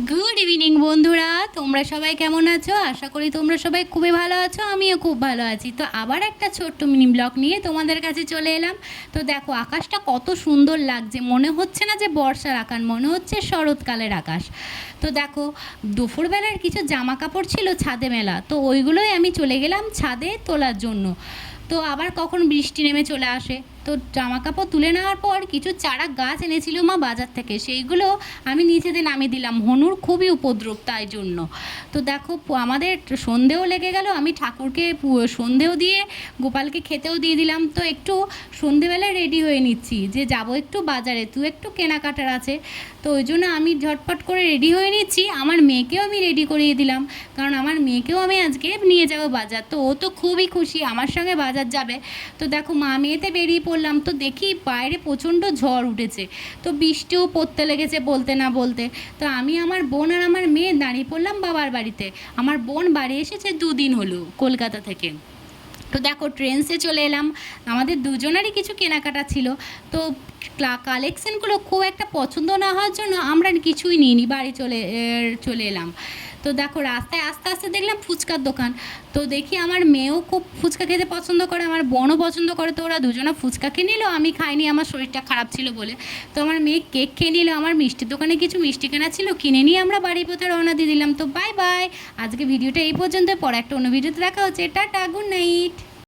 Good evening বন্ধুরা, তোমরা সবাই কেমন আছো? আশা করি তোমরা সবাই খুবই ভালো আছো। আমিও খুব ভালো আছি। তো আবার একটা ছোট্ট মিনি ব্লগ নিয়ে তোমাদের কাছে চলে এলাম। তো দেখো আকাশটা কত সুন্দর লাগছে, মনে হচ্ছে না যে বর্ষার আকাশ, মনে হচ্ছে শরৎকালের আকাশ। তো দেখো দুপুরবেলার কিছু জামা কাপড় ছিল ছাদে মেলা, তো ওইগুলোই আমি চলে গেলাম ছাদে তোলার জন্য। তো আবার কখন বৃষ্টি নেমে চলে আসে। তো জামা কাপড় তুলে নেওয়ার পর কিছু চারা গাছ এনেছিল মা বাজার থেকে, সেইগুলো আমি নিচেতে নামিয়ে দিলাম। হনুর খুবই উপদ্রব তাই জন্য। তো দেখো আমাদের সন্ধেও লেগে গেল, আমি ঠাকুরকে সন্ধেও দিয়ে গোপালকে খেতেও দিয়ে দিলাম। তো একটু সন্ধেবেলায় রেডি হয়ে নিচ্ছি যে যাব একটু বাজারে, তুই একটু কেনাকাটার আছে। তো ওই জন্য আমি ঝটপট করে রেডি হয়ে নিচ্ছি। আমার মেয়েকেও আমি রেডি করিয়ে দিলাম, কারণ আমার মেয়েকেও আমি আজকে নিয়ে যাব বাজার। তো ও তো খুবই খুশি আমার সঙ্গে বাজার যাবে। তো দেখো মা মেয়েতে বেরিয়ে পড়লাম। তো দেখি বাইরে প্রচণ্ড ঝড় উঠেছে, তো বৃষ্টিও পড়তে লেগেছে বলতে না বলতে। তো আমি, আমার বোন আর আমার মেয়ে দাঁড়িয়ে পড়লাম বাবার বাড়িতে। আমার বোন বাড়ি এসেছে 2 দিন হলো কলকাতা থেকে। তো দেখো ট্রেনসে চলে এলাম, আমাদের দুজনেরই কিছু কেনাকাটা ছিল। তো কালেকশানগুলো খুব একটা পছন্দ না হওয়ার জন্য আমরা কিছুই নিইনি, বাড়ি চলে এলাম। তো দেখো রাস্তায় আস্তে আস্তে দেখলাম ফুচকার দোকান। তো দেখি আমার মেয়েও খুব ফুচকা খেতে পছন্দ করে, আমার বোনও পছন্দ করে। তো ওরা দুজনে ফুচকা খেয়ে নিল, আমি খাইনি, আমার শরীরটা খারাপ ছিল বলে। তো আমার মেয়ে কেক খেয়ে নিল, আমার মিষ্টির দোকানে কিছু মিষ্টি কেনা ছিল, কিনে নিয়ে আমরা বাড়ির পথে রওনা দিয়ে দিলাম। তো বাই বাই, আজকে ভিডিওটা এই পর্যন্ত, পরে একটা অন্য ভিডিওতে দেখা হচ্ছে। Tata, good night.